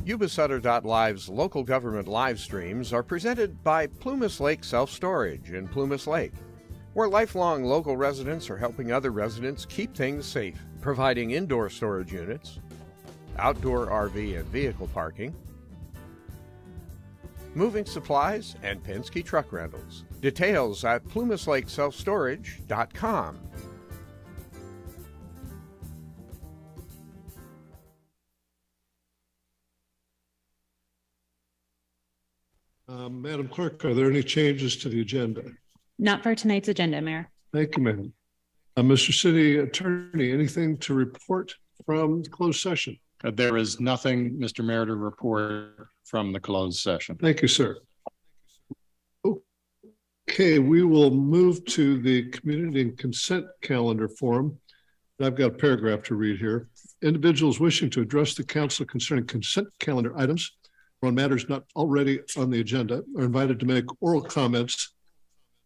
Yuba-Sutter.live's local government live streams are presented by Plumas Lake Self-Storage in Plumas Lake, where lifelong local residents are helping other residents keep things safe, providing indoor storage units, outdoor RV and vehicle parking, moving supplies, and Penske truck rentals. Details at plumaslakeselfstorage.com. Madam Clerk, are there any changes to the agenda? Not for tonight's agenda, Mayor. Thank you, ma'am. Mr. City Attorney, anything to report from the closed session? There is nothing, Mr. Mayor, to report from the closed session. Thank you, sir. Okay, we will move to the community and consent calendar form. I've got a paragraph to read here. Individuals wishing to address the council concerning consent calendar items on matters not already on the agenda are invited to make oral comments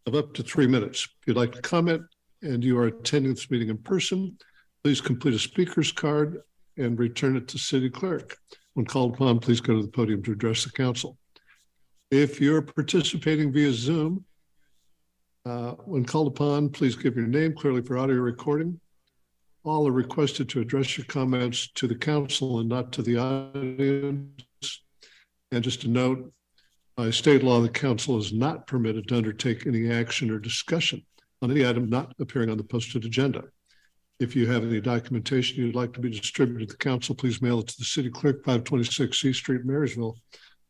of up to 3 minutes. If you'd like to comment and you are attending this meeting in person, please complete a speaker's card and return it to City Clerk. When called upon, please go to the podium to address the council. If you're participating via Zoom, when called upon, please give your name clearly for audio recording. All are requested to address your comments to the council and not to the audience. And just a note, by state law, the council is not permitted to undertake any action or discussion on any item not appearing on the posted agenda. If you have any documentation you'd like to be distributed to the council, please mail it to the City Clerk, 526 C Street, Marysville,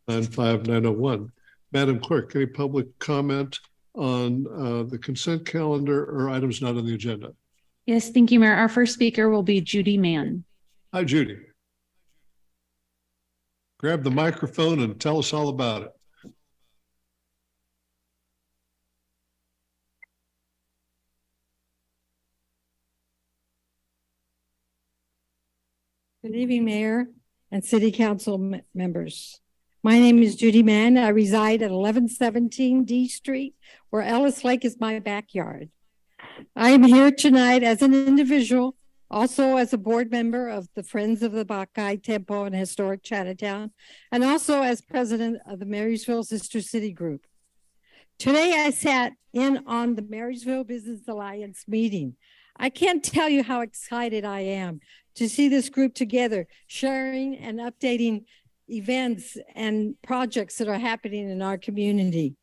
95901. Madam Clerk, any public comment on the consent calendar or items not on the agenda? Yes, thank you, Mayor. Our first speaker will be Judy Mann. Hi, Judy. Grab the microphone and tell us all about it. Good evening, Mayor and City Council members. My name is Judy Mann. I reside at 1117 D Street, where Ellis Lake is my backyard. I am here tonight as an individual, also as a board member of the Friends of the Bacchae Temple and Historic Chinatown, and also as president of the Marysville Sister City Group. Today, I sat in on the Marysville Business Alliance meeting. I can't tell you how excited I am to see this group together, sharing and updating events and projects that are happening in our community.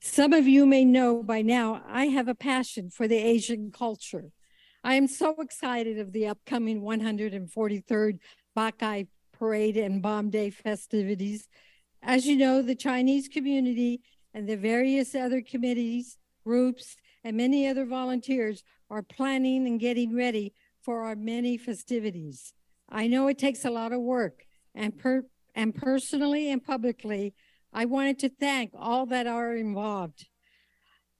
Some of you may know by now, I have a passion for the Asian culture. I am so excited of the upcoming 143rd Bacchae Parade and Bomb Day festivities. As you know, the Chinese community and the various other committees, groups, and many other volunteers are planning and getting ready for our many festivities. I know it takes a lot of work, and personally and publicly, I wanted to thank all that are involved.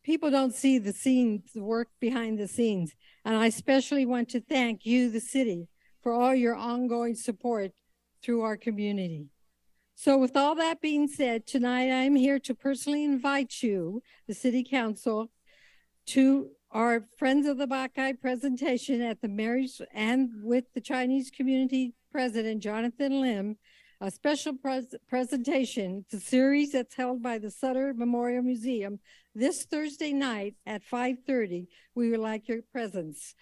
People don't see the scenes, the work behind the scenes, and I especially want to thank you, the city, for all your ongoing support through our community. So with all that being said, tonight I'm here to personally invite you, the City Council, to our Friends of the Bacchae presentation at the Marys and with the Chinese community president, Jonathan Lim, a special presentation. It's a series that's held by the Sutter Memorial Museum this Thursday night at 5:30. We would like your presence.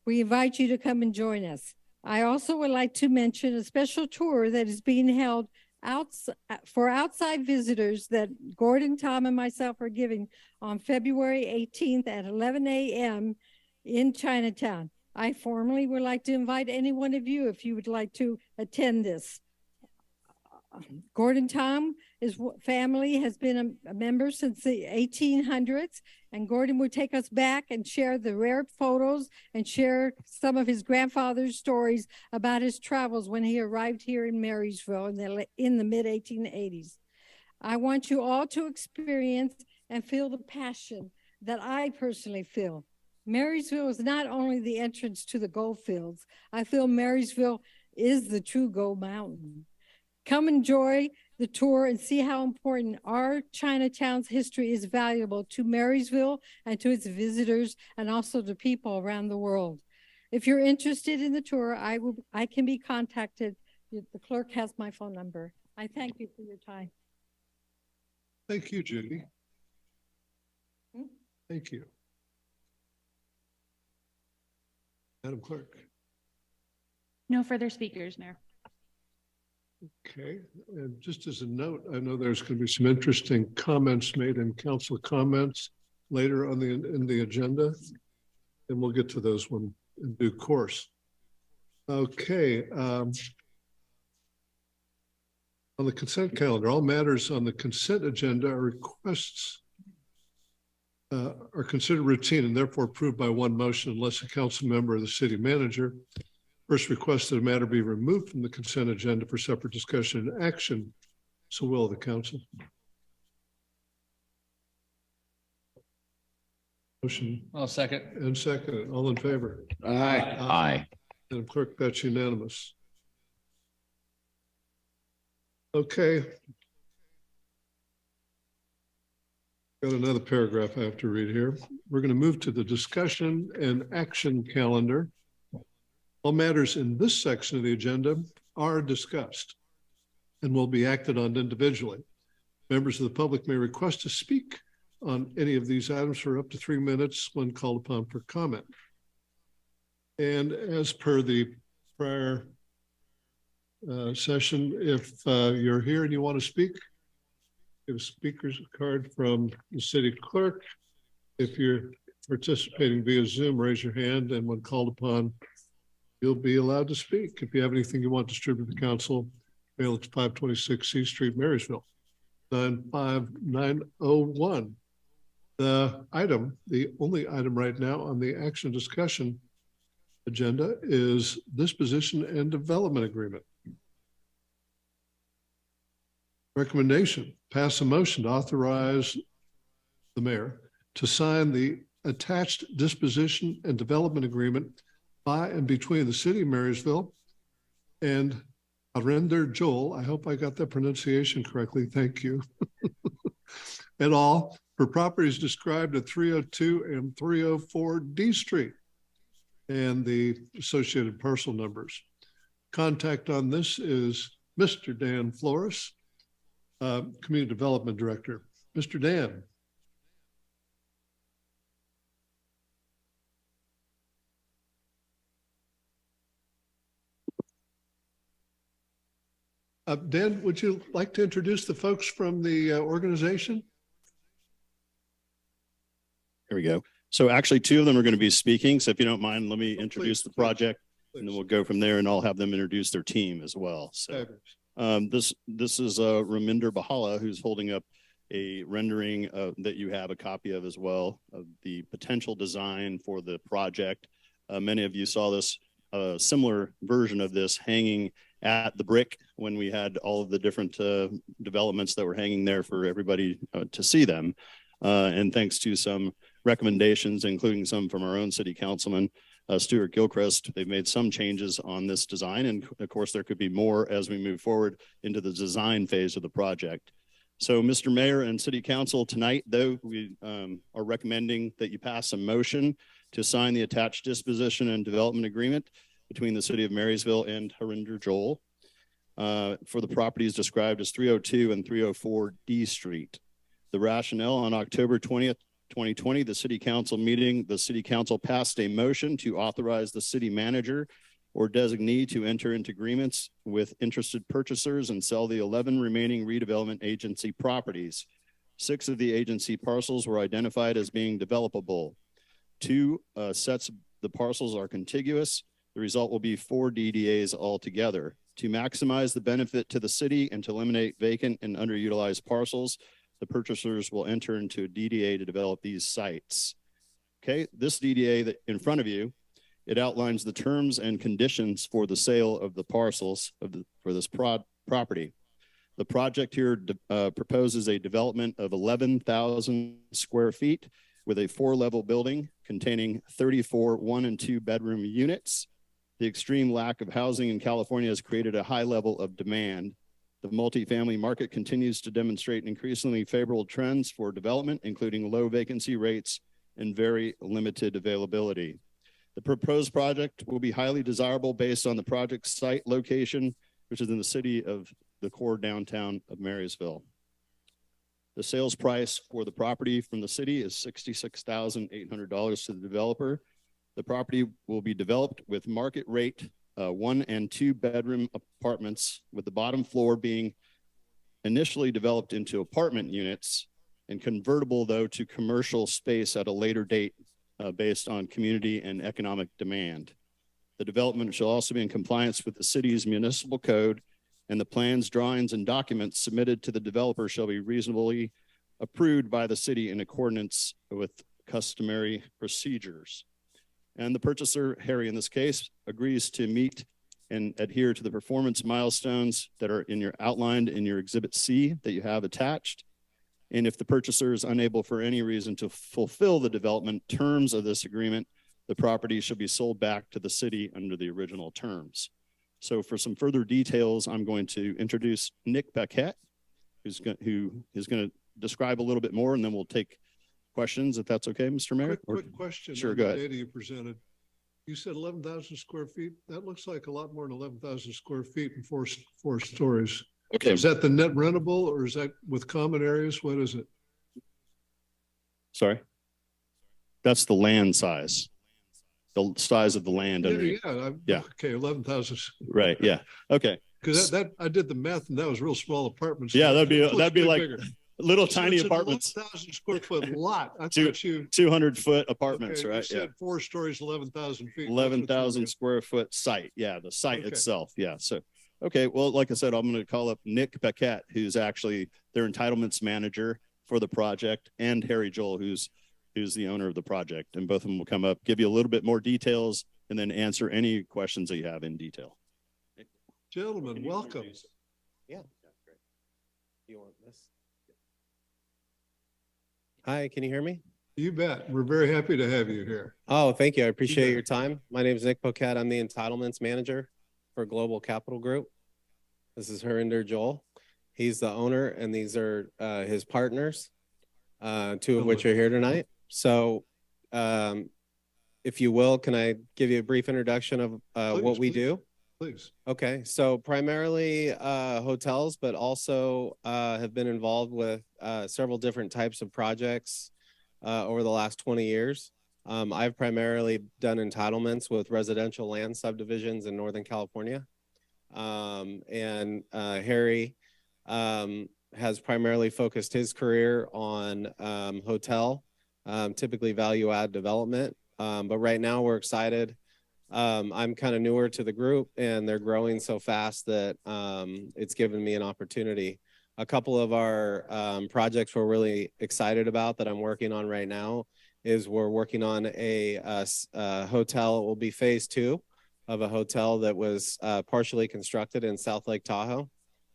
We invite you to come and join us. I also would like to mention a special tour that is being held for outside visitors that Gordon, Tom, and myself are giving on February 18th at 11 a.m. in Chinatown. I formally would like to invite any one of you if you would like to attend this. Gordon Tom, his family has been a member since the 1800s, and Gordon would take us back and share the rare photos and share some of his grandfather's stories about his travels when he arrived here in Marysville in the mid-1880s. I want you all to experience and feel the passion that I personally feel. Marysville is not only the entrance to the gold fields. I feel Marysville is the true gold mountain. Come enjoy the tour and see how important our Chinatown's history is valuable to Marysville and to its visitors and also to people around the world. If you're interested in the tour, I can be contacted The clerk has my phone number. I thank you for your time. Thank you, Judy. Hmm? Thank you. Madam Clerk. No further speakers, Mayor. Okay, and just as a note, I know there's going to be some interesting comments made in council comments later on in the agenda, and we'll get to those one in due course. Okay, on the consent calendar, all matters on the consent agenda are requests are considered routine and therefore approved by one motion unless a council member or the city manager first requests that a matter be removed from the consent agenda for separate discussion and action. So will the council. Motion. I'll second. And second. All in favor? Aye. Aye. Madam Clerk, that's unanimous. Okay. Got another paragraph I have to read here. We're going to move to the discussion and action calendar. All matters in this section of the agenda are discussed and will be acted on individually. Members of the public may request to speak on any of these items for up to 3 minutes when called upon for comment. And as per the prior session, if you're here and you want to speak, get a speaker's card from the city clerk. If you're participating via Zoom, raise your hand, and when called upon, you'll be allowed to speak. If you have anything you want distributed to council, mail it to 526 C Street, Marysville, 95901. The only item right now on the action discussion agenda is disposition and development agreement. Recommendation, pass a motion to authorize the mayor to sign the attached disposition and development agreement by and between the city of Marysville and Harinder Joel, I hope I got that pronunciation correctly, thank you, et al. For properties described at 302 and 304 D Street and the associated parcel numbers. Contact on this is Mr. Dan Flores, Community Development Director. Mr. Dan. Dan, would you like to introduce the folks from the organization? Here we go. So actually 2 of them are going to be speaking. So if you don't mind, let me introduce the project and then we'll go from there and I'll have them introduce their team as well. So this is Raminder Bahala, who's holding up a rendering that you have a copy of as well of the potential design for the project. Many of you saw this similar version of this hanging at the brick when we had all of the different developments that were hanging there for everybody to see them. And thanks to some recommendations, including some from our own city councilman, Stuart Gilchrist, they've made some changes on this design. And of course, there could be more as we move forward into the design phase of the project. So Mr. Mayor and City Council, tonight, though, we are recommending that you pass a motion to sign the attached disposition and development agreement between the city of Marysville and Harinder Joel for the properties described as 302 and 304 D Street. The rationale: on October 20th, 2020, the city council meeting, the city council passed a motion to authorize the city manager or designee to enter into agreements with interested purchasers and sell the 11 remaining redevelopment agency properties. 6 of the agency parcels were identified as being developable. 2 sets of the parcels are contiguous. The result will be 4 DDAs altogether. To maximize the benefit to the city and to eliminate vacant and underutilized parcels, the purchasers will enter into a DDA to develop these sites. Okay, this DDA that in front of you, it outlines the terms and conditions for the sale of the parcels for this property. The project here proposes a development of 11,000 square feet with a 4-level building containing 34 1- and 2-bedroom units. The extreme lack of housing in California has created a high level of demand. The multifamily market continues to demonstrate increasingly favorable trends for development, including low vacancy rates and very limited availability. The proposed project will be highly desirable based on the project site location, which is in the city of the core downtown of Marysville. The sales price for the property from the city is $66,800 to the developer. The property will be developed with market rate 1 and 2 bedroom apartments, with the bottom floor being initially developed into apartment units and convertible though to commercial space at a later date based on community and economic demand. The development shall also be in compliance with the city's municipal code, and the plans, drawings, and documents submitted to the developer shall be reasonably approved by the city in accordance with customary procedures. And the purchaser, Harry in this case, agrees to meet and adhere to the performance milestones that are outlined in your Exhibit C that you have attached. And if the purchaser is unable for any reason to fulfill the development terms of this agreement, the property shall be sold back to the city under the original terms. So for some further details, I'm going to introduce Nick Paquette, who is going to describe a little bit more, and then we'll take questions, if that's okay, Mr. Mayor. Quick question. Sure, on go the ahead. Data you presented. You said 11,000 square feet. That looks like a lot more than 11,000 square feet and four stories. Okay. Is that the net rentable, or is that with common areas? What is it? Sorry. That's the land size. The size of the land underneath. Yeah. Okay, 11,000. Right. Yeah. Okay. Because that I did the math, and that was real small apartments. Yeah, that'd be like bigger. little So tiny it's an apartments. 11,000 square foot lot. I Two- thought you 200-foot apartments, okay, right? You said 4 stories, 11,000 feet. 11,000 square foot site. Yeah, the site Okay. itself. Yeah. So, okay. Well, like I said, I'm going to call up Nick Paquette, who's actually their entitlements manager for the project, and Harry Joel, who's the owner of the project. And both of them will come up, give you a little bit more details, and then answer any questions that you have in detail. Gentlemen, welcome. Yeah. Great. You want this? Hi, can you hear me? You bet. We're very happy to have you here. Oh, thank you. I appreciate bet. your time. My name is Nick Paquette. I'm the entitlements manager for Global Capital Group. This is Harinder Joel. He's the owner, and these are his partners, two of which are here tonight. So, if you will, can I give you a brief introduction of what we do? Please. Okay, so primarily hotels, but also have been involved with several different types of projects over the last 20 years. I've primarily done entitlements with residential land subdivisions in Northern California. And Harry has primarily focused his career on hotel, typically value add development. But right now we're excited. I'm kind of newer to the group, and they're growing so fast that it's given me an opportunity. A couple of our projects we're really excited about that I'm working on right now is we're working on a hotel. It will be phase 2 of a hotel that was partially constructed in South Lake Tahoe,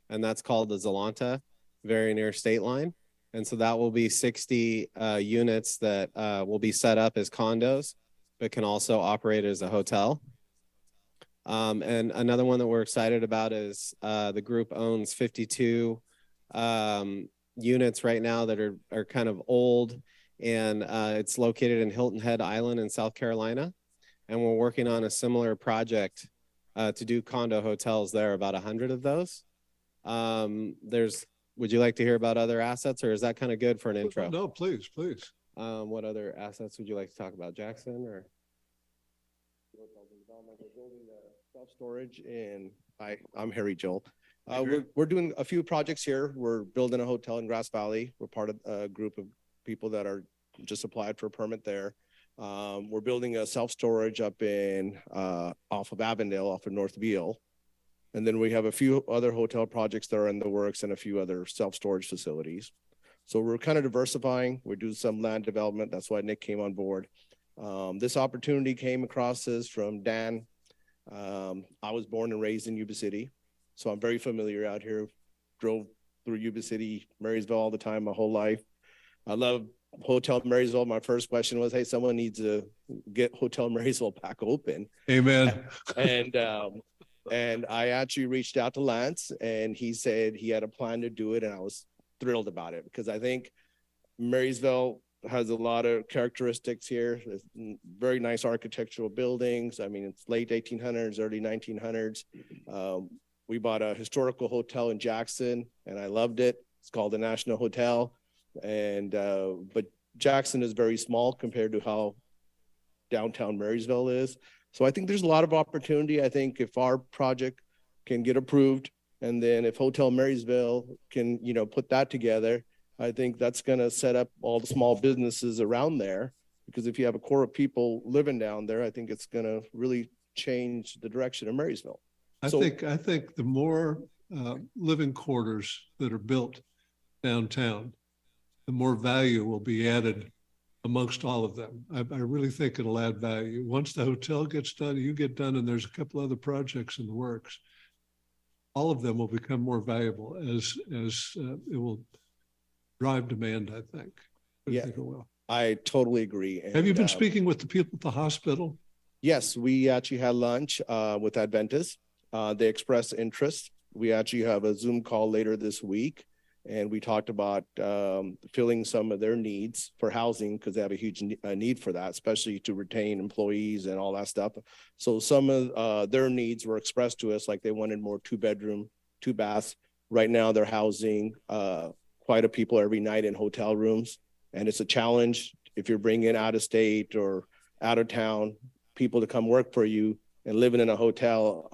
and that's called the Zalanta, very near State Line. And so that will be 60 units that will be set up as condos, but can also operate as a hotel. And another one that we're excited about is the group owns 52 units right now that are kind of old, and it's located in Hilton Head Island in South Carolina. And we're working on a similar project to do condo hotels there, about 100 of those. Would you like to hear about other assets, or is that kind of good for an intro? No, please. What other assets would you like to talk about, Jackson? Or we're building self-storage, and I'm Harry Joel. We're doing a few projects here. We're building a hotel in Grass Valley. We're part of a group of people that are just applied for a permit there. We're building a self-storage up in off of Avondale, off of North Beale. And then we have a few other hotel projects that are in the works and a few other self-storage facilities. So we're kind of diversifying. We do some land development. That's why Nick came on board. This opportunity came across us from Dan. I was born and raised in Yuba City, so I'm very familiar out here. Drove through Yuba City, Marysville all the time, my whole life. I love Hotel Marysville. My first question was, hey, someone needs to get Hotel Marysville back open. Amen. And I actually reached out to Lance, and he said he had a plan to do it, and I was thrilled about it because I think Marysville has a lot of characteristics here. There's very nice architectural buildings. I mean, it's late 1800s, early 1900s. We bought a historical hotel in Jackson, and I loved it. It's called the National Hotel, and but Jackson is very small compared to how downtown Marysville is. So I think there's a lot of opportunity. I think if our project can get approved, and then if Hotel Marysville can, you know, put that together, I think that's going to set up all the small businesses around there. Because if you have a core of people living down there, I think it's going to really change the direction of Marysville. I think the more living quarters that are built downtown, the more value will be added amongst all of them. I really think it'll add value. Once the hotel gets done, you get done, and there's a couple other projects in the works, all of them will become more valuable as it will drive demand, I think. I think it will. I totally agree. And, have you been speaking with the people at the hospital? Yes, we actually had lunch with Adventist. They expressed interest. We actually have a Zoom call later this week, and we talked about filling some of their needs for housing because they have a huge need for that, especially to retain employees and all that stuff. So some of their needs were expressed to us, like they wanted more 2-bedroom, 2 baths. Right now, they're housing quite a people every night in hotel rooms, and it's a challenge if you're bringing out of state or out of town people to come work for you and living in a hotel.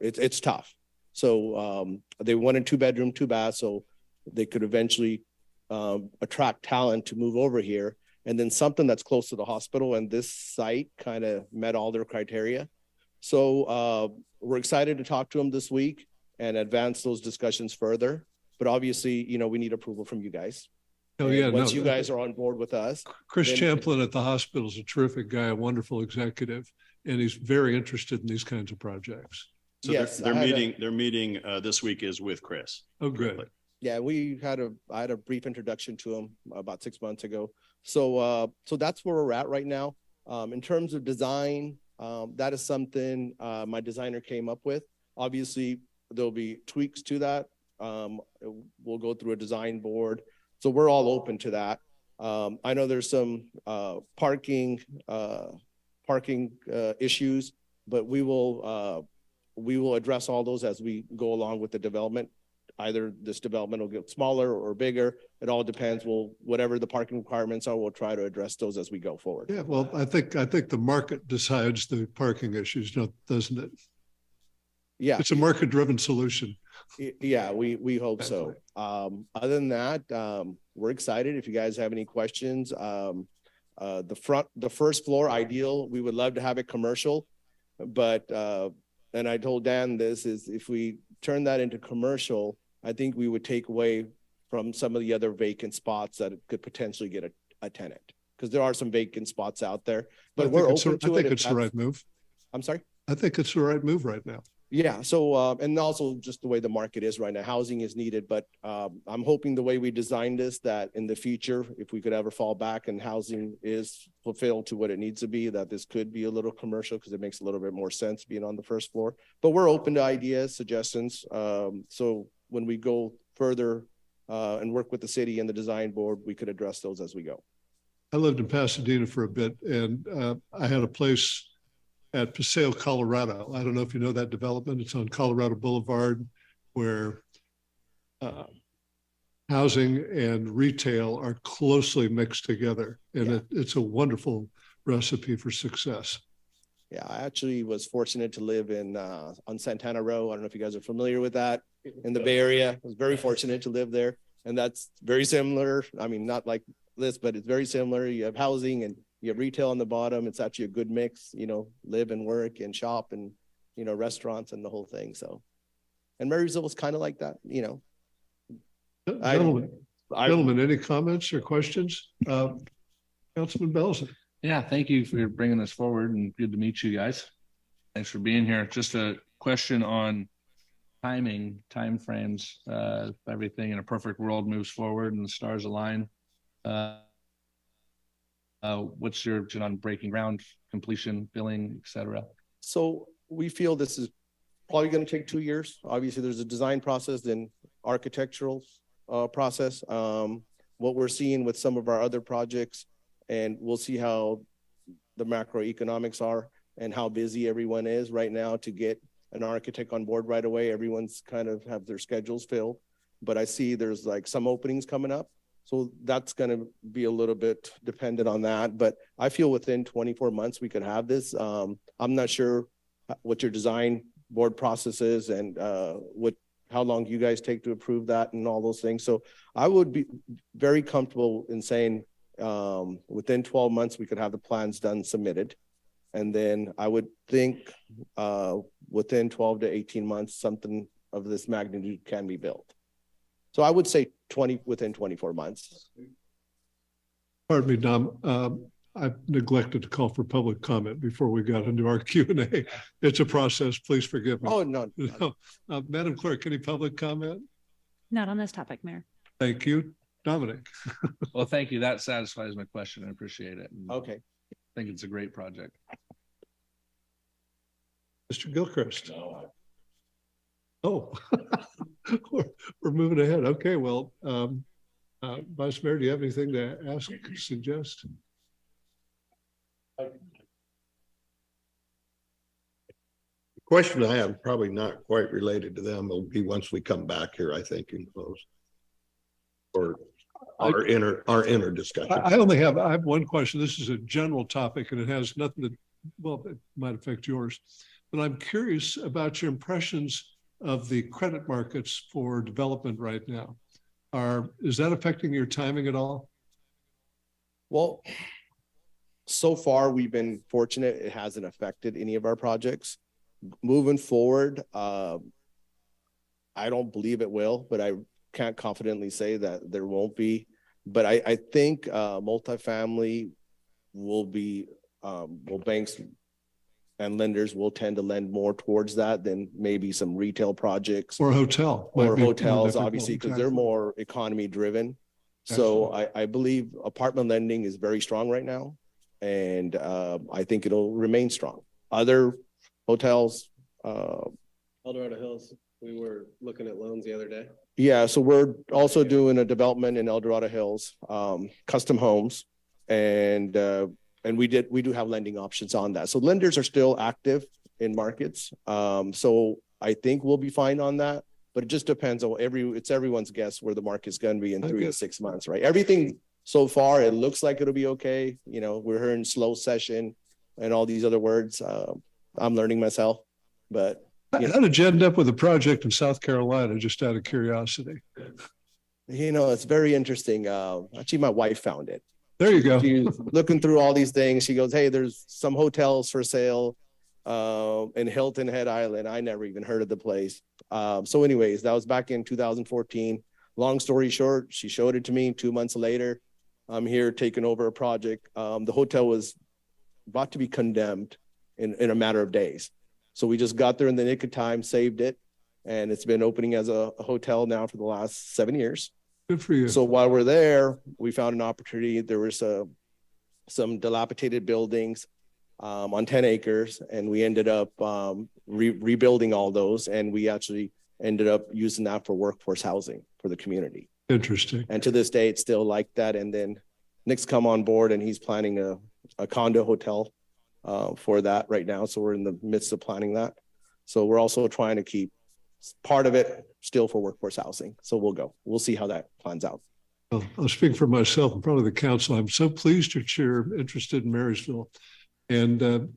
It's tough. So they wanted 2-bedroom, 2 baths, so they could eventually attract talent to move over here. And then something that's close to the hospital, and this site kind of met all their criteria. So we're excited to talk to them this week and advance those discussions further. But obviously, you know, we need approval from you guys. Oh, yeah. Once you guys are on board with us. Chris Champlin at the hospital is a terrific guy, a wonderful executive, and he's very interested in these kinds of projects. So yes, their meeting this week is with Chris. Oh, good. Yeah, I had a brief introduction to him about 6 months ago. So that's where we're at right now. In terms of design, that is something my designer came up with. Obviously, there'll be tweaks to that. We'll go through a design board. So we're all open to that. I know there's some parking issues, but we will address all those as we go along with the development. Either this development will get smaller or bigger. It all depends. Whatever the parking requirements are, we'll try to address those as we go forward. Yeah, well, I think the market decides the parking issues, doesn't it? Yeah, it's a market-driven solution. Yeah, we hope so. Other than that, we're excited. If you guys have any questions, the first floor ideal, we would love to have it commercial, but and I told Dan this is if we turn that into commercial, I think we would take away from some of the other vacant spots that it could potentially get a tenant, because there are some vacant spots out there. But we're open to it. I think it's the right move. I'm sorry? I think it's the right move right now. Yeah. So, and also just the way the market is right now, housing is needed, but I'm hoping the way we designed this, that in the future, if we could ever fall back and housing is fulfilled to what it needs to be, that this could be a little commercial because it makes a little bit more sense being on the first floor. But we're open to ideas, suggestions. So when we go further and work with the city and the design board, we could address those as we go. I lived in Pasadena for a bit, and I had a place at Paseo, Colorado. I don't know if you know that development. It's on Colorado Boulevard, where housing and retail are closely mixed together. And it's a wonderful recipe for success. Yeah, I actually was fortunate to live in on Santana Row. I don't know if you guys are familiar with that in the Bay Area. I was very fortunate to live there. And that's very similar. I mean, not like this, but it's very similar. You have housing and you have retail on the bottom. It's actually a good mix, you know, live and work and shop and, you know, restaurants and the whole thing. So, and Marysville was kind of like that, you know. Gentlemen, any comments or questions? Councilman Belson. Yeah, thank you for bringing this forward, and good to meet you guys. Thanks for being here. Just a question on timeframes. If everything in a perfect world moves forward and the stars align, what's your vision on breaking ground, completion, billing, et cetera? So we feel this is probably going to take 2 years. Obviously, there's a design process, then architectural process. What we're seeing with some of our other projects, and we'll see how the macroeconomics are and how busy everyone is right now to get an architect on board right away. Everyone's kind of have their schedules filled, but I see there's like some openings coming up. So that's going to be a little bit dependent on that, but I feel within 24 months we could have this. I'm not sure what your design board process is and how long you guys take to approve that and all those things. So I would be very comfortable in saying within 12 months we could have the plans done, submitted. And then I would think within 12 to 18 months, something of this magnitude can be built. So I would say within 24 months. Pardon me, Dom. I've neglected to call for public comment before we got into our Q&A. It's a process. Please forgive me. Oh, no. Madam Clerk, any public comment? Not on this topic, Mayor. Thank you. Dominic. Well, thank you. That satisfies my question. I appreciate it. And Okay. I think it's a great project. Mr. Gilchrist. Oh, we're moving ahead. Okay, well, Vice Mayor, do you have anything to ask, suggest? The question I have, probably not quite related to them, will be once we come back here, I think, in close. Or our inner discussion. I have one question. This is a general topic and it has nothing to, well, it might affect yours, but I'm curious about your impressions of the credit markets for development right now. Is that affecting your timing at all? Well, so far we've been fortunate. It hasn't affected any of our projects. Moving forward, I don't believe it will, but I can't confidently say that there won't be. But I think multifamily will be, banks and lenders will tend to lend more towards that than maybe some retail projects. Or hotel. Or hotels, obviously, because they're more economy driven. So I believe apartment lending is very strong right now. And I think it'll remain strong. Other hotels. Eldorado Hills, we were looking at loans the other day. Yeah, so we're also doing a development in Eldorado Hills, custom homes. And we do have lending options on that. So lenders are still active in markets. So I think we'll be fine on that, but it just depends on it's everyone's guess where the market's going to be in 3 to 6 months, right? Everything so far, it looks like it'll be okay. You know, we're hearing slow session and all these other words. I'm learning myself, but. How did you end up with a project in South Carolina, just out of curiosity? You know, it's very interesting. Actually, my wife found it. There you go. She's looking through all these things. She goes, hey, there's some hotels for sale in Hilton Head Island. I never even heard of the place. So anyways, that was back in 2014. Long story short, she showed it to me 2 months later. I'm here taking over a project. The hotel was about to be condemned in a matter of days. So we just got there in the nick of time, saved it. And it's been opening as a hotel now for the last 7 years. Good for you. So while we're there, we found an opportunity. There was some dilapidated buildings on 10 acres, and we ended up rebuilding all those. And we actually ended up using that for workforce housing for the community. Interesting. And to this day, it's still like that. And then Nick's come on board and he's planning a condo hotel for that right now. So we're in the midst of planning that. So we're also trying to keep part of it still for workforce housing. So we'll see how that plans out. Well, I'll speak for myself and probably the council. I'm so pleased that you're interested in Marysville. And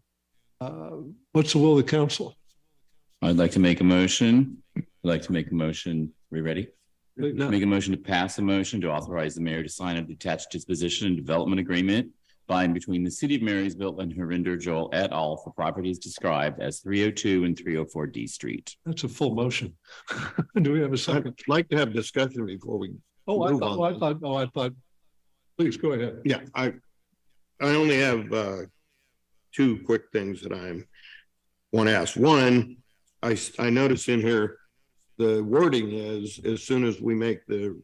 what's the will of the council? I'd like to make a motion. We ready? No. Make a motion to pass a motion to authorize the mayor to sign a detached disposition and development agreement by and between the city of Marysville and Harinder Joel et al. For properties described as 302 and 304 D Street. That's a full motion. Do we have a second? I'd like to have discussion before we I thought, please go ahead. Yeah, I only have two quick things that I want to ask. One, I noticed in here, the wording is as soon as we make the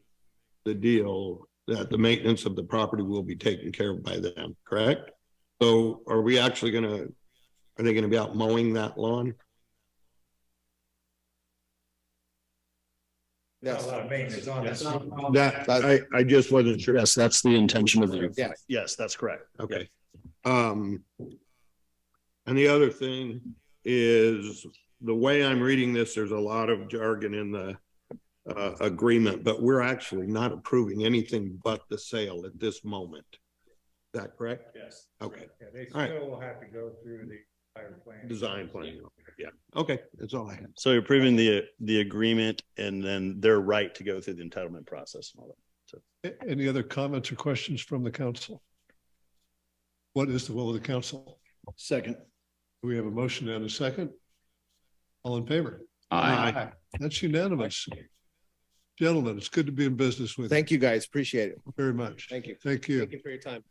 deal that the maintenance of the property will be taken care of by them, correct? So are they going to be out mowing that lawn? Yes. A lot of maintenance on this. That I just wasn't sure. Yes, that's the intention of the. Yes. Yes, that's correct. Okay. And the other thing is the way I'm reading this, there's a lot of jargon in the agreement, but we're actually not approving anything but the sale at this moment. Is that correct? Yes. Okay. Yeah, they All right. still will have to go through the entire plan. Design plan. Yeah. Okay. That's all I have. So you're approving the agreement and then their right to go through the entitlement process and all that. So. Any other comments or questions from the council? What is the will of the council? Second. We have a motion and a second. All in favor? Aye. That's unanimous. Gentlemen, it's good to be in business with you. Thank you, guys. Appreciate it. Very much. Thank you. Thank you. Thank you for your time.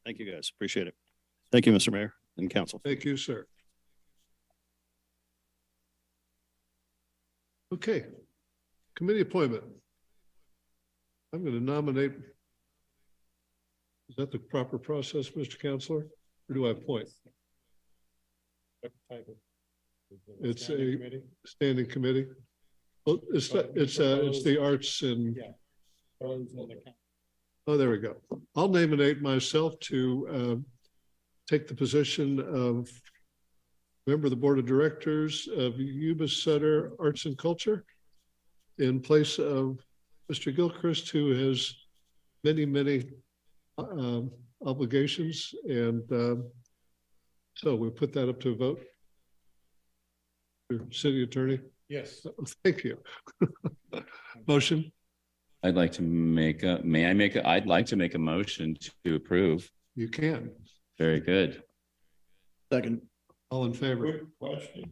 Thank you guys. Appreciate it. Thank you, Mr. Mayor and council. Thank you, sir. Okay. Committee appointment. I'm going to nominate. Is that the proper process, Mr. Counselor? Or do I appoint? It's a standing committee. Oh, it's the arts and. Oh, there we go. I'll nominate myself to take the position of member of the board of directors of Yuba-Sutter Arts and Culture in place of Mr. Gilchrist, who has many obligations, and so we put that up to a vote. City Attorney. Yes. Thank you. Motion. I'd like to make I'd like to make a motion to approve. You can. Very good. Second. All in favor? Quick question.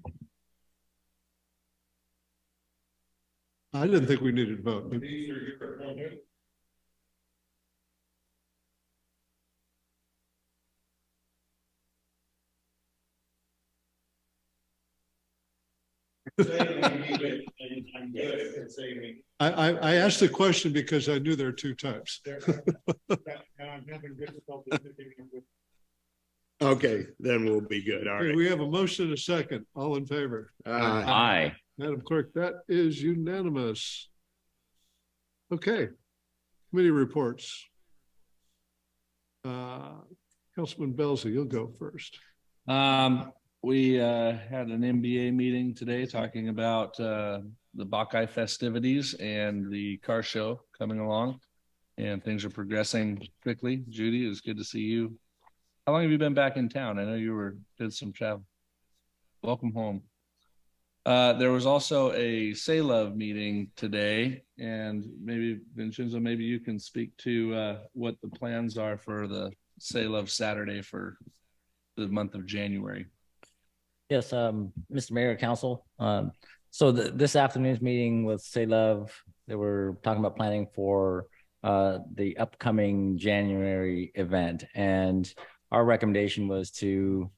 I didn't think we needed to vote. These are your appointments. I asked the question because I knew there are two types. Okay, then we'll be good. All right. We have a motion and a second. All in favor? Aye. Madam Clerk, that is unanimous. Okay. Committee reports. Councilman Belzy, you'll go first. We had an MBA meeting today talking about the Buckeye festivities and the car show coming along, and things are progressing quickly. Judy, it's good to see you. How long have you been back in town? I know you did some travel. Welcome home. There was also a Say Love meeting today, and maybe Vincenzo, maybe you can speak to what the plans are for the Say Love Saturday for the month of January. Yes, Mr. Mayor, Council. So this afternoon's meeting with Say Love, they were talking about planning for the upcoming January event, and our recommendation was to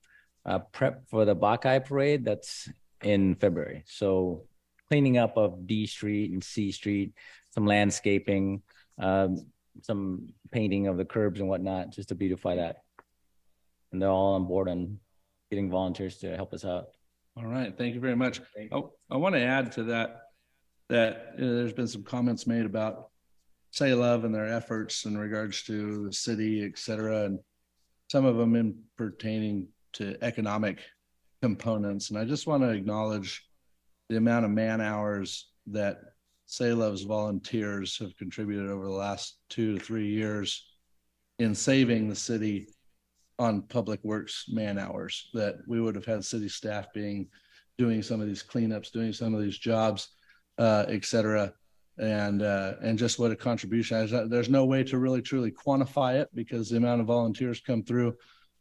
prep for the Buckeye Parade that's in February. So cleaning up of D Street and C Street, some landscaping, some painting of the curbs and whatnot, just to beautify that. And they're all on board on getting volunteers to help us out. All right, thank you very much. I want to add to that there's been some comments made about Say Love and their efforts in regards to the city, et cetera, and some of them in pertaining to economic components. And I just want to acknowledge the amount of man hours that Say Love's volunteers have contributed over the last 2 to 3 years in saving the city on public works man hours, that we would have had city staff doing some of these cleanups, doing some of these jobs, et cetera. And just what a contribution is. There's no way to really truly quantify it because the amount of volunteers come through,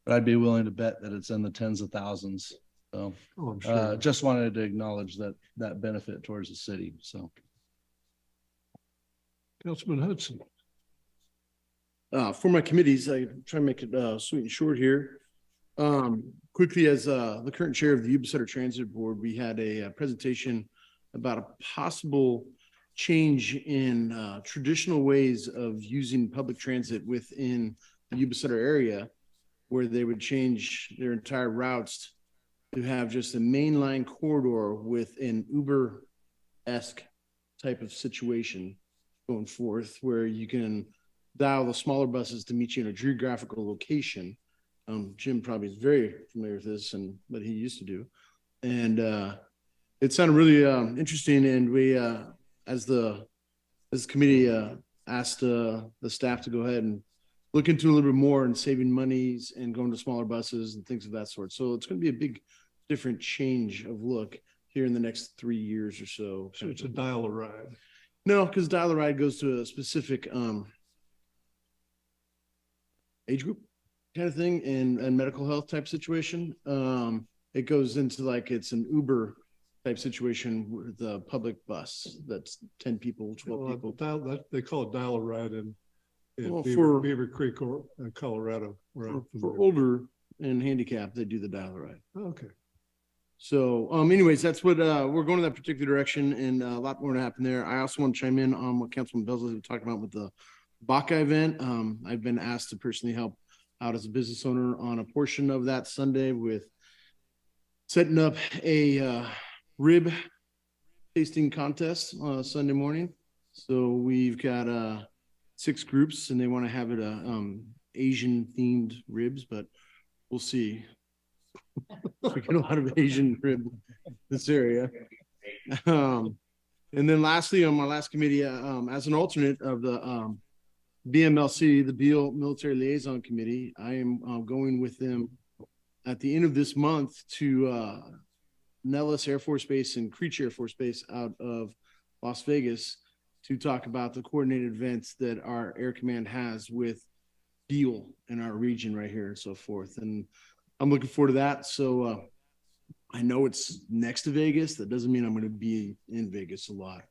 but I'd be willing to bet that it's in the tens of thousands. So I'm sure. just wanted to acknowledge that benefit towards the city. So Councilman Hudson. For my committees, I try to make it sweet and short here. Quickly, as the current chair of the Yuba-Sutter Transit Board, we had a presentation about a possible change in traditional ways of using public transit within the Yuba-Sutter area, where they would change their entire routes to have just a mainline corridor with an Uber-esque type of situation going forth, where you can dial the smaller buses to meet you in a geographical location. Jim probably is very familiar with this, but he used to do. And It sounded really interesting, and we, as committee, asked the staff to go ahead and look into a little bit more and saving monies and going to smaller buses and things of that sort. So it's going to be a big, different change of look here in the next 3 years or so. So it's a dial-a-ride. No, because dial-a-ride goes to a specific age group kind of thing and medical health type situation. It goes into like it's an Uber type situation with a public bus that's 10 people, 12 people. They call it dial-a-ride in Well, Beaver Creek or Colorado. For older and handicapped, they do the dial-a-ride. Okay. So, anyways, that's what we're going in that particular direction, and a lot more to happen there. I also want to chime in on what Councilman Belzer was talking about with the Baca event. I've been asked to personally help out as a business owner on a portion of that Sunday with setting up a rib tasting contest on Sunday morning. So we've got 6 groups, and they want to have it Asian themed ribs, but we'll see. We get a lot of Asian rib this area. And then lastly, on my last committee, as an alternate of the BMLC, the Beale Military Liaison Committee, I am going with them at the end of this month to Nellis Air Force Base and Creech Air Force Base out of Las Vegas to talk about the coordinated events that our Air Command has with Beale in our region right here and so forth. And I'm looking forward to that. So I know it's next to Vegas. That doesn't mean I'm going to be in Vegas a lot.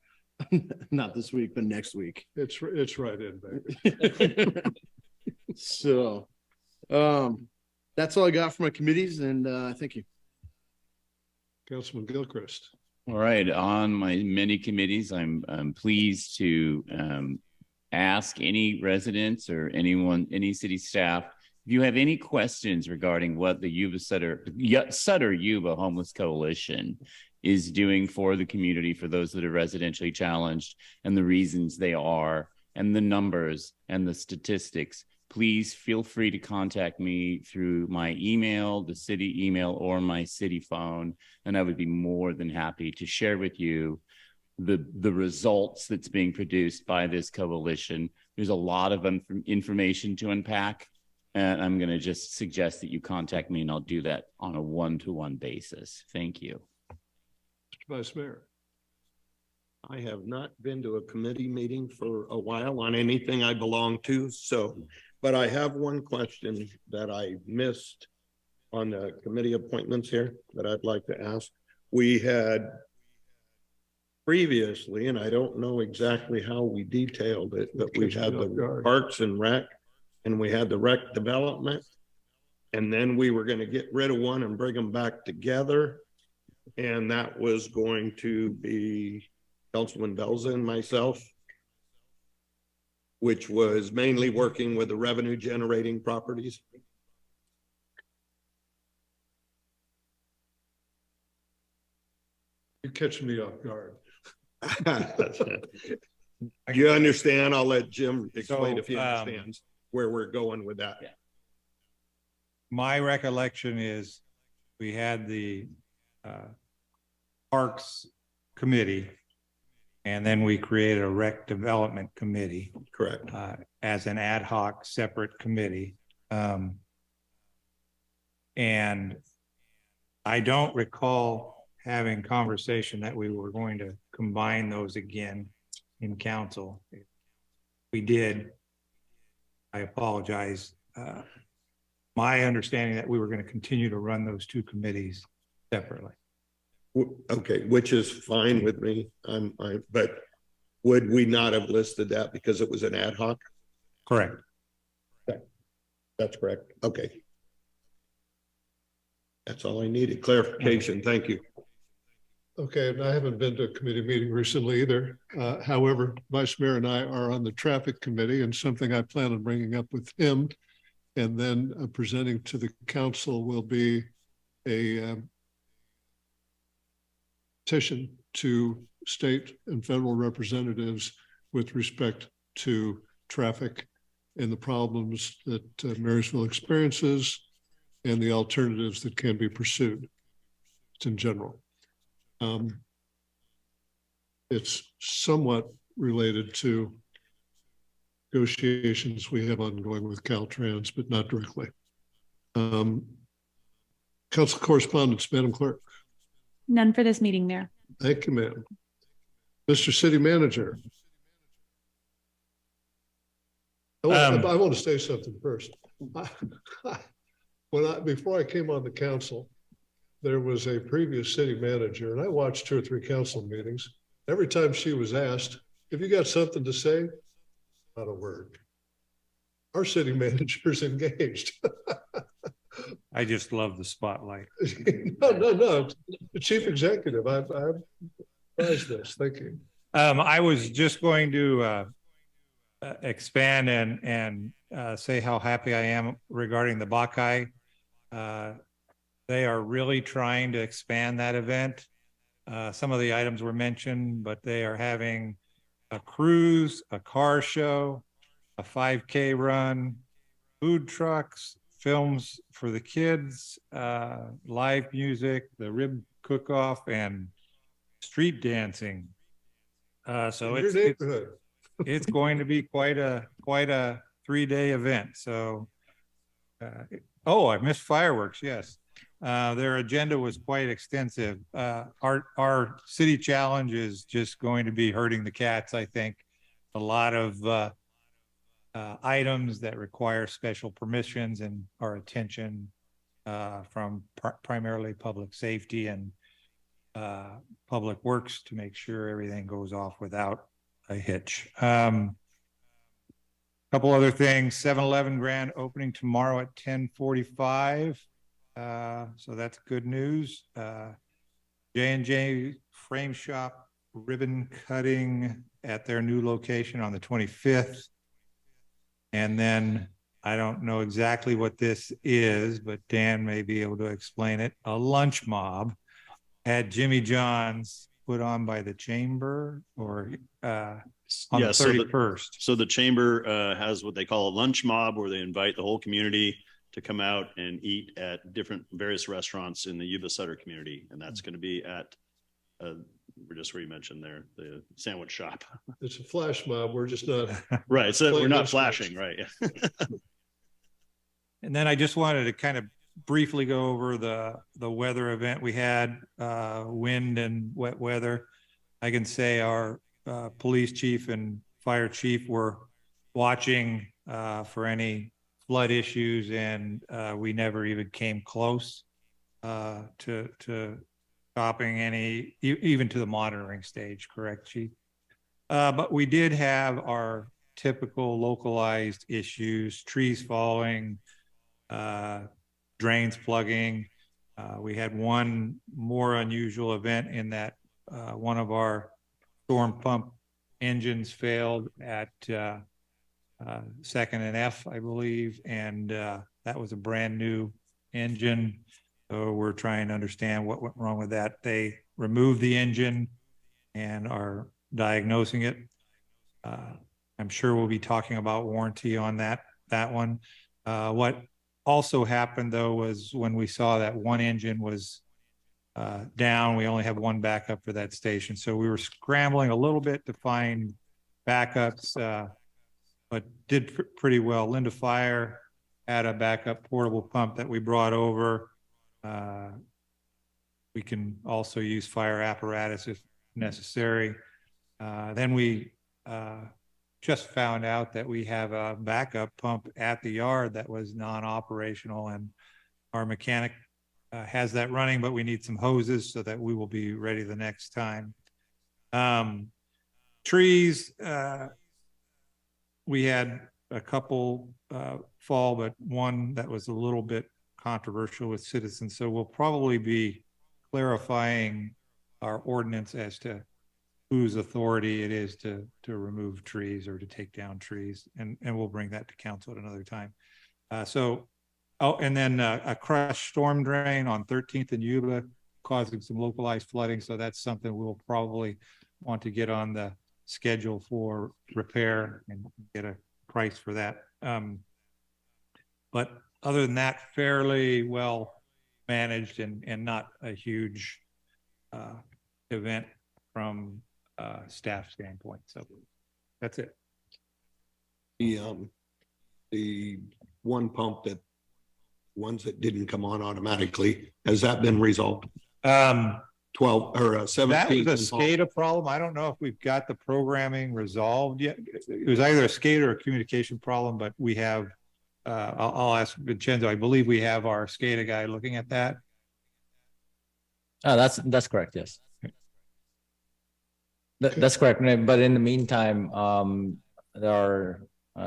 Not this week, but next week. It's right in Vegas. So that's all I got for my committees, and thank you. Councilman Gilchrist. All right, on my many committees, I'm pleased to ask any residents or anyone, any city staff, if you have any questions regarding what the Yuba-Sutter Yuba Homeless Coalition is doing for the community, for those that are residentially challenged, and the reasons they are, and the numbers and the statistics, please feel free to contact me through my email, the city email, or my city phone, and I would be more than happy to share with you the results that's being produced by this coalition. There's a lot of information to unpack, and I'm going to just suggest that you contact me, and I'll do that on a one-to-one basis. Thank you. Mr. Vice Mayor. I have not been to a committee meeting for a while on anything I belong to, but I have one question that I missed on the committee appointments here that I'd like to ask. We had previously, and I don't know exactly how we detailed it, but we had the Parks and Rec, and we had the Rec Development, and then we were going to get rid of one and bring them back together, and that was going to be Councilman Belza and myself, which was mainly working with the revenue generating properties. You're catching me off guard. You understand? I'll let Jim explain if he understands where we're going with that. Yeah. My recollection is we had the Parks Committee, and then we created a Rec Development Committee. Correct. As an ad hoc separate committee. And I don't recall having conversation that we were going to combine those again in council. If we did, I apologize. My understanding that we were going to continue to run those two committees separately. Okay, which is fine with me. But would we not have listed that because it was an ad hoc? Correct. Okay. That's correct. Okay. That's all I needed. Clarification. Thank you. Okay, and I haven't been to a committee meeting recently either. However, Vice Mayor and I are on the traffic committee, and something I plan on bringing up with him and then presenting to the council will be a petition to state and federal representatives with respect to traffic and the problems that Marysville experiences and the alternatives that can be pursued in general. it's somewhat related to negotiations we have ongoing with Caltrans, but not directly. Council correspondence, Madam Clerk. None for this meeting, Mayor. Thank you, ma'am. Mr. City Manager. I want to say something first. Before I came on the council, there was a previous city manager, and I watched 2 or 3 council meetings. Every time she was asked, "Have you got something to say?" Not a word. Our city manager's engaged. I just love the spotlight. No. The chief executive, I prize this. Thank you. I was just going to expand and say how happy I am regarding the Buckeye. They are really trying to expand that event. Some of the items were mentioned, but they are having a cruise, a car show, a 5K run, food trucks, films for the kids, live music, the rib cook-off, and street dancing. So it's going to be quite a 3-day event. So, I missed fireworks. Yes, their agenda was quite extensive. Our city challenge is just going to be herding the cats. I think a lot of items that require special permissions and our attention from primarily public safety and public works to make sure everything goes off without a hitch. Couple other things, 7-Eleven grand opening tomorrow at 10:45. So that's good news. J&J Frame Shop ribbon cutting at their new location on the 25th. And then I don't know exactly what this is, but Dan may be able to explain it. A lunch mob at Jimmy John's put on by the chamber or on the 31st. So the chamber has what they call a lunch mob, where they invite the whole community to come out and eat at various restaurants in the Yuba-Sutter community. And that's going to be at just where you mentioned there, the sandwich shop. It's a flash mob. We're just not. Right. So we're not flashing. Right. And then I just wanted to kind of briefly go over the weather event we had, wind and wet weather. I can say our police chief and fire chief were watching for any flood issues, and we never even came close to stopping any, even to the monitoring stage, correct, Chief? But we did have our typical localized issues, trees falling, drains plugging. We had one more unusual event in that one of our storm pump engines failed at 2nd and F, I believe, and that was a brand new engine. So we're trying to understand what went wrong with that. They removed the engine and are diagnosing it. I'm sure we'll be talking about warranty on that one. What also happened though was when we saw that one engine was down, we only have one backup for that station. So we were scrambling a little bit to find backups, but did pretty well. Linda Fire had a backup portable pump that we brought over. We can also use fire apparatus if necessary. Then we just found out that we have a backup pump at the yard that was non-operational, and our mechanic has that running, but we need some hoses so that we will be ready the next time. Trees, we had a couple fall, but one that was a little bit controversial with citizens. So we'll probably be clarifying our ordinance as to whose authority it is to remove trees or to take down trees. And we'll bring that to council at another time. And then a crushed storm drain on 13th and Yuba causing some localized flooding. So that's something we'll probably want to get on the schedule for repair and get a price for that. But other than that, fairly well managed and not a huge event from staff standpoint. So that's it. The one pump ones that didn't come on automatically, has that been resolved? 12 or 17. That was a SCADA problem. I don't know if we've got the programming resolved yet. It was either a SCADA or a communication problem, but we have, I'll ask Vincenzo. I believe we have our SCADA guy looking at that. Oh, that's correct. Yes. That's correct. But in the meantime, our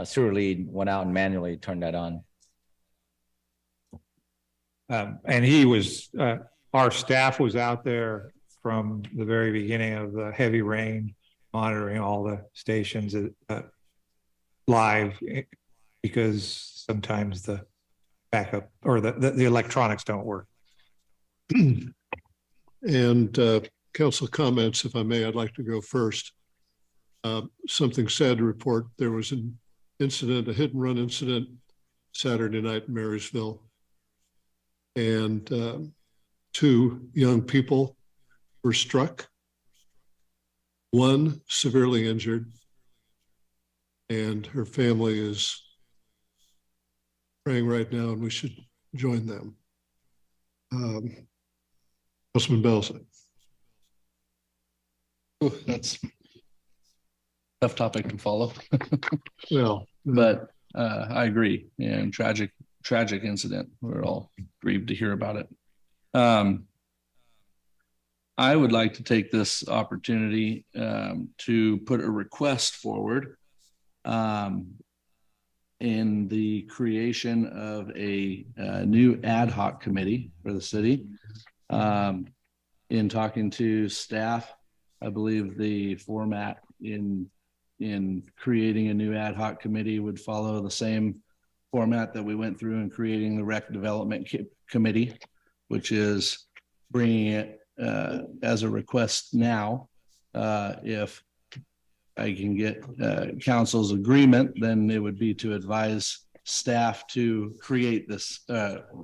sewer lead went out and manually turned that on. And he was, our staff was out there from the very beginning of the heavy rain, monitoring all the stations live, because sometimes the backup or the electronics don't work. And council comments, if I may, I'd like to go first. Something sad to report. There was an incident, a hit and run incident Saturday night in Marysville. And 2 young people were struck, 1 severely injured, and her family is praying right now, and we should join them. Councilman Belson. Oh, that's a tough topic to follow. Well, but I agree. And tragic incident. We're all grieved to hear about it. I would like to take this opportunity to put a request forward in the creation of a new ad hoc committee for the city. In talking to staff, I believe the format in creating a new ad hoc committee would follow the same format that we went through in creating the rec development committee, which is bringing it as a request now. If I can get council's agreement, then it would be to advise staff to create this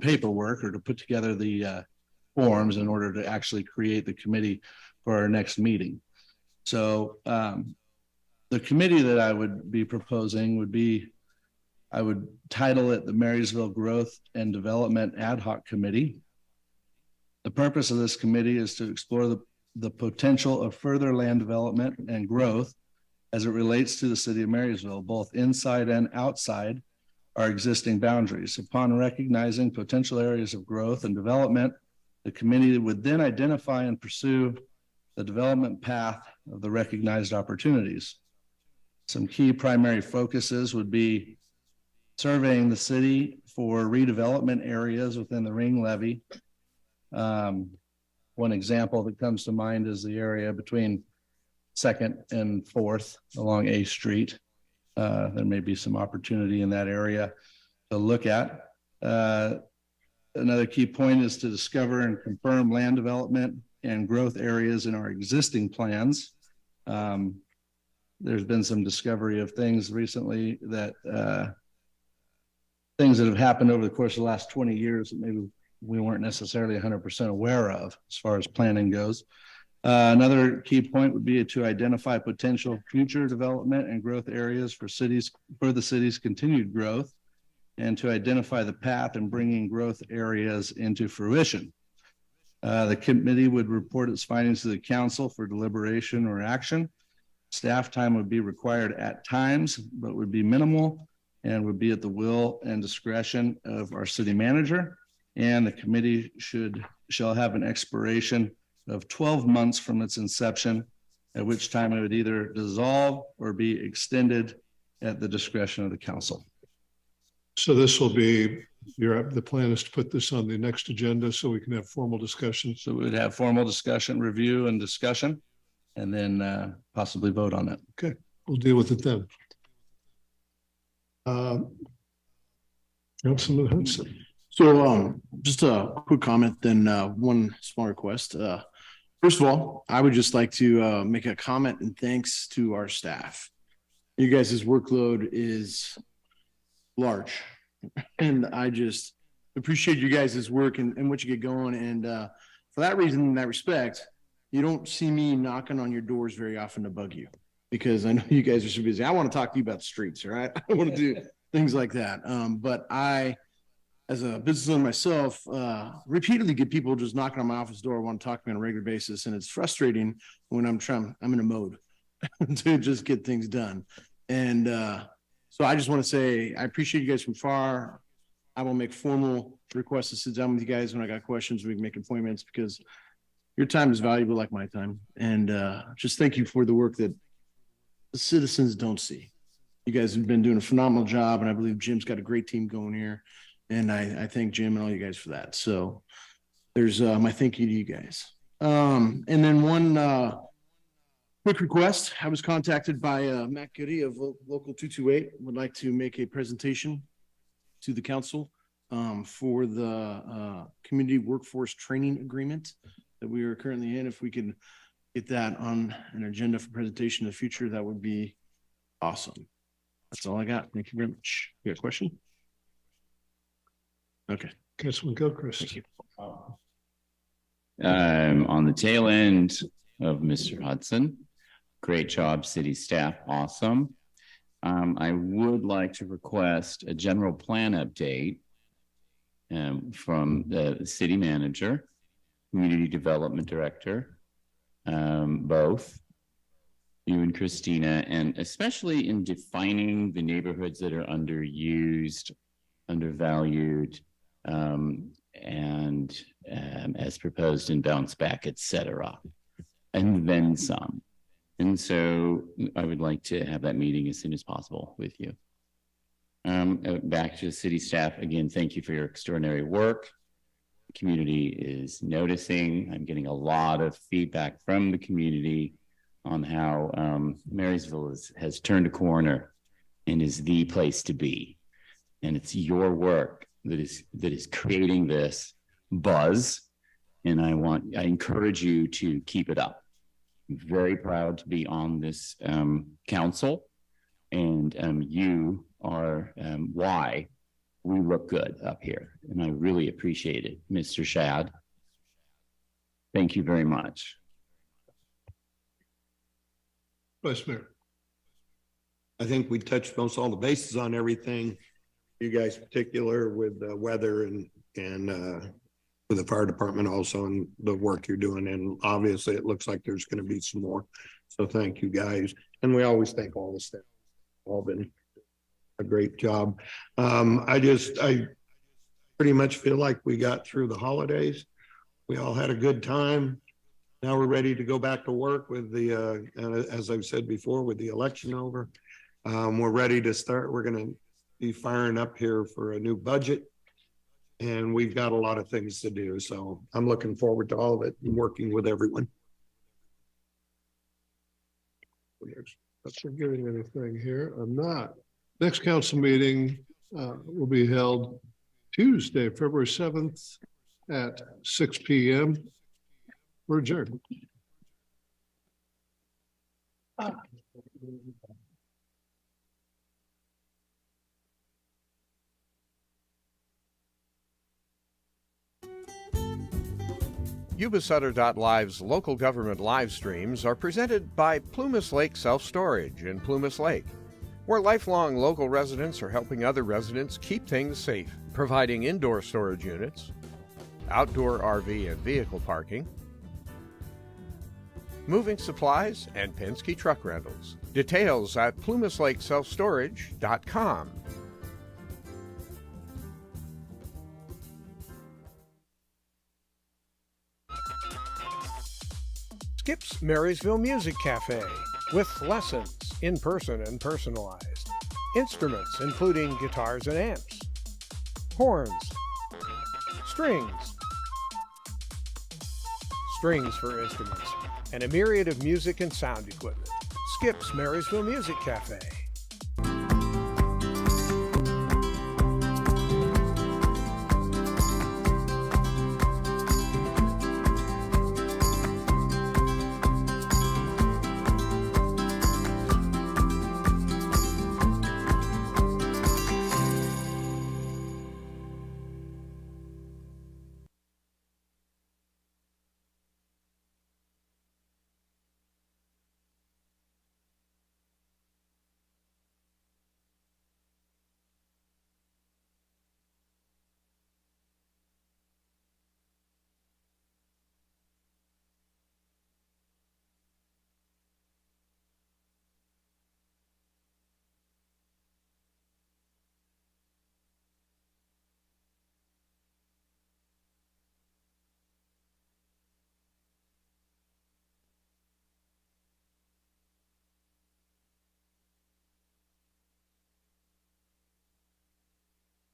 paperwork or to put together the forms in order to actually create the committee for our next meeting. So the committee that I would be proposing would be, I would title it the Marysville Growth and Development Ad Hoc Committee. The purpose of this committee is to explore the potential of further land development and growth as it relates to the city of Marysville, both inside and outside our existing boundaries. Upon recognizing potential areas of growth and development, the committee would then identify and pursue the development path of the recognized opportunities. Some key primary focuses would be surveying the city for redevelopment areas within the ring levy. One example that comes to mind is the area between 2nd and 4th along A Street. There may be some opportunity in that area to look at. Another key point is to discover and confirm land development and growth areas in our existing plans. There's been some discovery of things recently that things that have happened over the course of the last 20 years that maybe we weren't necessarily 100% aware of as far as planning goes. Another key point would be to identify potential future development and growth areas for the city's continued growth, and to identify the path in bringing growth areas into fruition. The committee would report its findings to the council for deliberation or action. Staff time would be required at times, but would be minimal and would be at the will and discretion of our city manager. And the committee shall have an expiration of 12 months from its inception, at which time it would either dissolve or be extended at the discretion of the council. So this will be, the plan is to put this on the next agenda so we can have formal discussion. So we would have formal discussion, review and discussion, and then possibly vote on it. Okay, we'll deal with it then. Councilman Hudson. So just a quick comment, then one small request. First of all, I would just like to make a comment and thanks to our staff. You guys' workload is large, and I just appreciate you guys' work and what you get going. And for that reason, in that respect, you don't see me knocking on your doors very often to bug you because I know you guys are so busy. I want to talk to you about the streets, all right? I want to do things like that. But I, as a business owner myself, repeatedly get people just knocking on my office door, want to talk to me on a regular basis. And it's frustrating when I'm in a mode to just get things done. And so I just want to say, I appreciate you guys from far. I will make formal requests to sit down with you guys when I got questions. We can make appointments because your time is valuable like my time. And just thank you for the work that the citizens don't see. You guys have been doing a phenomenal job. And I believe Jim's got a great team going here. And I thank Jim and all you guys for that. So there's my thank you to you guys. And then one quick request. I was contacted by Matt Goody of Local 228. Would like to make a presentation to the council for the community workforce training agreement that we are currently in. If we can get that on an agenda for presentation in the future, that would be awesome. That's all I got. Thank you very much. You got a question? Okay. Councilman Gilchrist. Thank you. On the tail end of Mr. Hudson. Great job, city staff. Awesome. I would like to request a general plan update from the city manager, community development director, both you and Christina, and especially in defining the neighborhoods that are underused, undervalued, and as proposed in Bounce Back, et cetera, and then some. And so I would like to have that meeting as soon as possible with you. Back to the city staff. Again, thank you for your extraordinary work. The community is noticing. I'm getting a lot of feedback from the community on how Marysville has turned a corner and is the place to be. And it's your work that is creating this buzz. And I encourage you to keep it up. I'm very proud to be on this council, and you are why we look good up here. And I really appreciate it, Mr. Shad. Thank you very much. Vice Mayor. I think we touched most all the bases on everything. You guys particular with the weather and with the fire department also, and the work you're doing. And obviously it looks like there's going to be some more. So thank you guys. And we always thank all the staff. All been a great job. I pretty much feel like we got through the holidays. We all had a good time. Now we're ready to go back to work with the, as I've said before, with the election over. We're ready to start. We're going to be firing up here for a new budget. And we've got a lot of things to do. So I'm looking forward to all of it and working with everyone. That's forgetting anything here. I'm not. Next council meeting will be held Tuesday, February 7th at 6 p.m. We're adjourned. Yuba-Sutter.live's local government live streams are presented by Plumas Lake Self-Storage in Plumas Lake, where lifelong local residents are helping other residents keep things safe, providing indoor storage units, outdoor RV and vehicle parking, moving supplies, and Penske truck rentals. Details at plumaslakeselfstorage.com. Skip's Marysville Music Cafe, with lessons in person and personalized. Instruments including guitars and amps, horns, strings for instruments, and a myriad of music and sound equipment. Skip's Marysville Music Cafe.